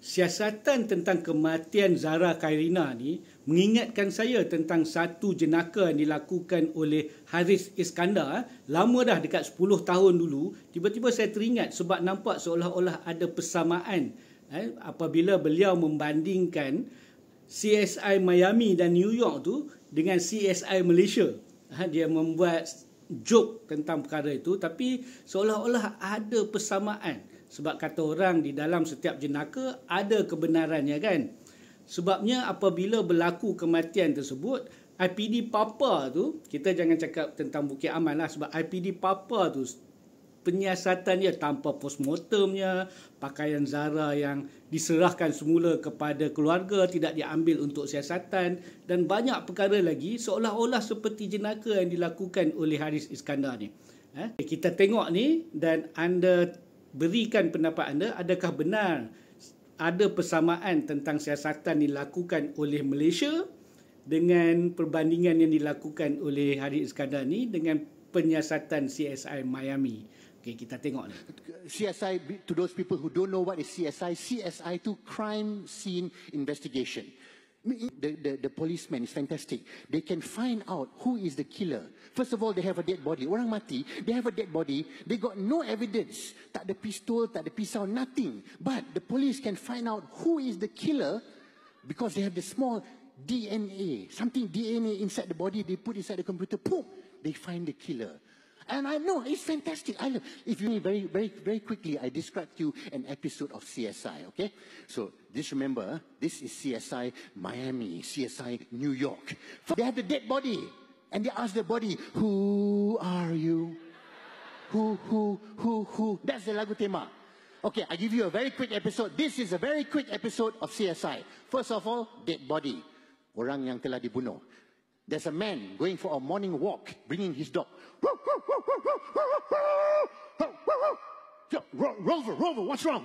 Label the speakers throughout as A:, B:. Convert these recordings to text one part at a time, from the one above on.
A: siasatan tentang kematian Zahra Khairina ni mengingatkan saya tentang satu jenaka yang dilakukan oleh Haris Iskandar. Lama dah, dekat 10 tahun dulu. Tiba-tiba saya teringat sebab nampak seolah-olah ada persamaan apabila beliau membandingkan CSI Miami dan New York tu dengan CSI Malaysia. Dia membuat joke tentang perkara itu, tapi seolah-olah ada persamaan. Sebab kata orang, di dalam setiap jenaka ada kebenarannya kan. Sebabnya apabila berlaku kematian tersebut, IPD Papa tu, kita jangan cakap tentang Bukit Aman lah, sebab IPD Papa tu penyiasatannya tanpa postmortemnya, pakaian Zahra yang diserahkan semula kepada keluarga tidak diambil untuk siasatan, dan banyak perkara lagi seolah-olah seperti jenaka yang dilakukan oleh Haris Iskandar ni. Kita tengok ni dan anda berikan pendapat anda, adakah benar ada persamaan tentang siasatan dilakukan oleh Malaysia dengan perbandingan yang dilakukan oleh Haris Iskandar ni dengan penyiasatan CSI Miami. Okey, kita tengok ni.
B: CSI, to those people who don't know what is CSI, CSI to crime scene investigation. The policeman is fantastic. They can find out who is the killer. First of all, they have a dead body. Orang mati, they have a dead body. They got no evidence. Tak ada pistol, tak ada pisau, nothing. But the police can find out who is the killer because they have the small DNA. Something DNA inside the body, they put inside the computer, boom, they find the killer. And I know, it's fantastic. I love, if you very quickly, I described to you an episode of CSI, okay? So, just remember, this is CSI Miami, CSI New York. They have the dead body, and they ask the body, who are you? Who? That's the lagu tema. Okay, I give you a very quick episode. This is a very quick episode of CSI. First of all, dead body. Orang yang telah dibunuh. There's a man going for a morning walk, bringing his dog. Rover, what's wrong?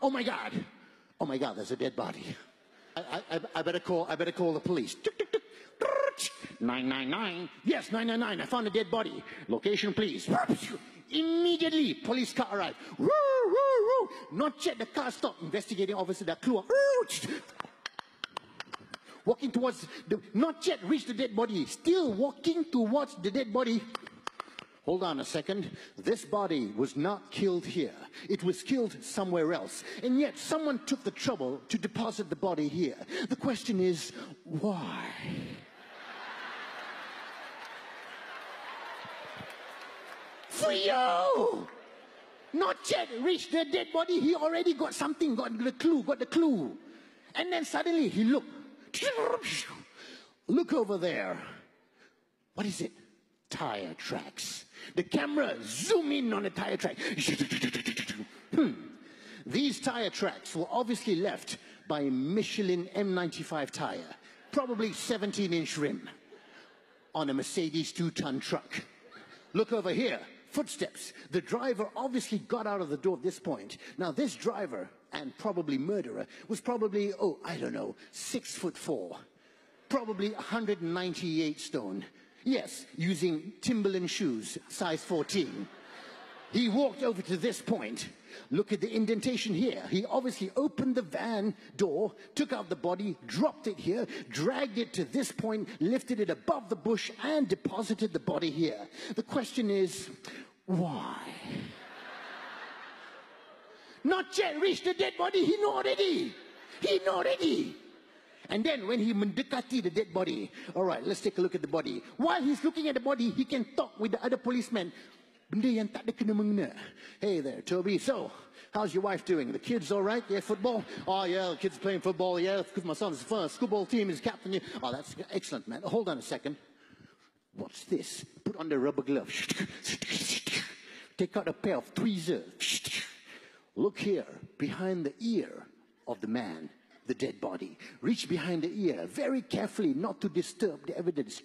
B: Oh my God, there's a dead body. I better call the police. 999. Yes, 999. I found a dead body. Location, please. Immediately, police car arrived. Not yet the car stopped. Investigating officer that keluar. Walking towards not yet reached the dead body. Still walking towards the dead body. Hold on a second. This body was not killed here. It was killed somewhere else. And yet someone took the trouble to deposit the body here. The question is, why? For you! Not yet reached the dead body. He already got something, got the clue. And then suddenly he looked. Look over there. What is it? Tire tracks. The camera zoom in on the tire track. These tire tracks were obviously left by a Michelin M95 tire, probably 17-inch rim, on a Mercedes 2-ton truck. Look over here. Footsteps. The driver obviously got out of the door at this point. Now this driver and probably murderer was probably, 6'4", probably 198 stone. Yes, using Timberland shoes, size 14. He walked over to this point. Look at the indentation here. He obviously opened the van door, took out the body, dropped it here, dragged it to this point, lifted it above the bush, and deposited the body here. The question is, why? Not yet reached the dead body. He know already. And then when he mendekati the dead body, all right, let's take a look at the body. While he's looking at the body, he can talk with the other policeman. Benda yang tak ada kena mengena. Hey there, Toby. So, how's your wife doing? The kids all right? Yeah, football? Oh, yeah, the kids playing football. Yeah, because my son's first schoolball team is captain. Oh, that's excellent, man. Hold on a second. What's this? Put on the rubber glove. Take out a pair of tweezers. Look here, behind the ear of the man, the dead body. Reach behind the ear, very carefully, not to disturb the evidence.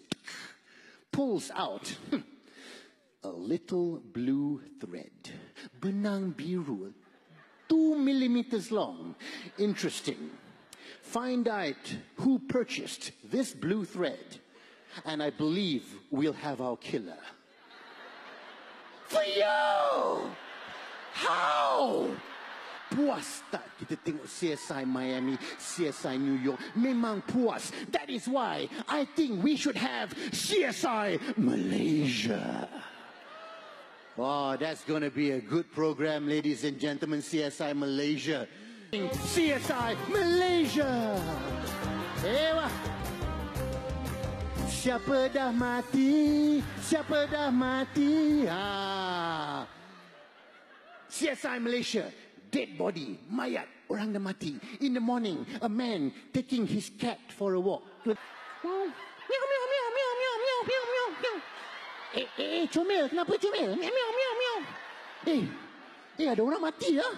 B: Pulls out a little blue thread. Benang biru, 2 millimeters long. Interesting. Find out who purchased this blue thread, and I believe we'll have our killer. For you! How? puas tak kita tengok CSI Miami, CSI New York? Memang puas. That is why I think we should have CSI Malaysia. Oh, that's going to be a good program, ladies and gentlemen. CSI Malaysia. CSI Malaysia. Ewa. Siapa dah mati? Siapa dah mati? CSI Malaysia. Dead body, mayat, orang dah mati. In the morning, a man taking his cat for a walk. Meow, meow, meow, meow, meow, meow, meow, meow, meow. Comel, kenapa comel? Meow, meow, meow, meow. Ada orang mati ya?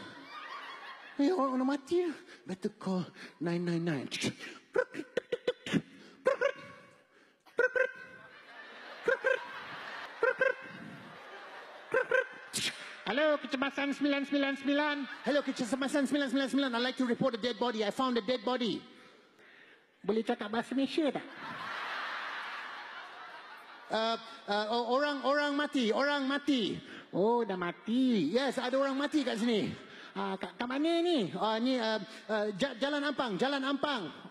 B: Orang mati ya? Better call 999. Hello, Kecemasan 999. Hello, Kecemasan 999. I'd like to report a dead body. I found a dead body. Boleh cakap bahasa Malaysia tak? Orang mati. Oh, dah mati. Yes, ada orang mati kat sini. Kat mana ni? Ni Jalan Ampang.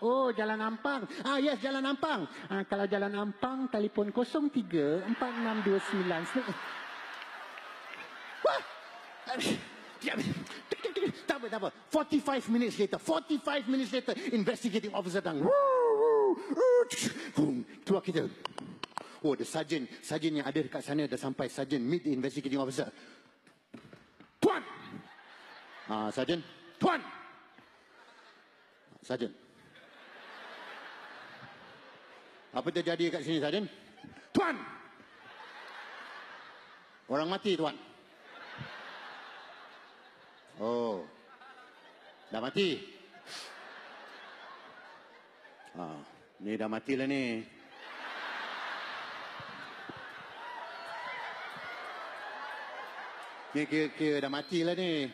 B: Oh, Jalan Ampang. Yes, Jalan Ampang. Kalau Jalan Ampang, telefon 03 4629. Wah! Tak apa. 45 minutes later, investigating officer datang. Keluar kita. Oh, the sergeant yang ada dekat sana dah sampai. Sergeant meet the investigating officer. Tuan! Sergeant. Tuan! Sergeant. Apa terjadi kat sini, Sergeant? Tuan! Orang mati, Tuan. Oh, dah mati. Ni dah mati lah ni. Ni kira dah mati lah ni.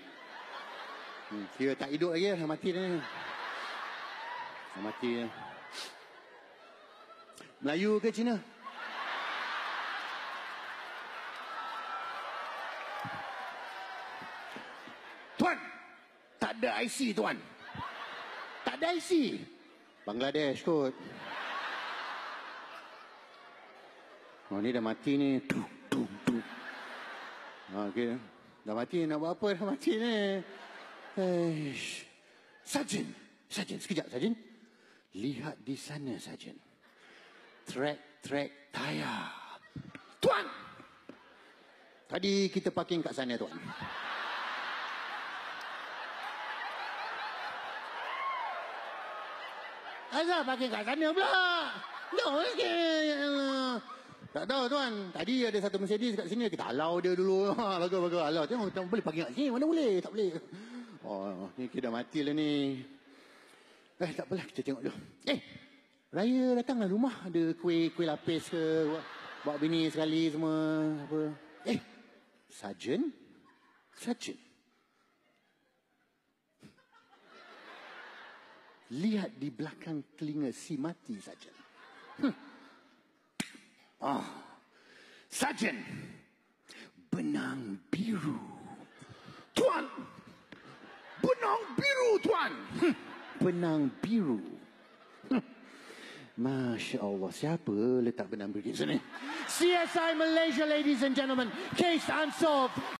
B: Kira tak hidup lagi, dah mati dah ni. Dah mati. Melayu ke Cina? Tuan, tak ada IC, Tuan. Tak ada IC. Bangladesh kot. Oh, ni dah mati ni. Okay. Dah mati, nak buat apa dah mati ni? Sarjan, sekejap, Sarjan. Lihat di sana, Sarjan. Track tayar. Tuan! Tadi kita parking kat sana, Tuan. Asal pakai kat sana pula? Tak tahu, Tuan. Tadi ada satu Mercedes kat sini. Kita halau dia dulu. Bagus. Halau. Tengok, boleh pakai kat sini. Mana boleh? Tak boleh. Oh, ni kita dah mati lah ni. Tak apalah. Kita tengok dulu. Raya datanglah rumah. Ada kuih lapis ke. Bawa bini sekali semua. Apa. Sarjan. Lihat di belakang telinga si mati, Sarjan. Sarjan. Benang biru. Tuan! Benang biru, Tuan! Benang biru. Masya Allah. Siapa letak benang biru di sini? CSI Malaysia, ladies and gentlemen. Case unsolved.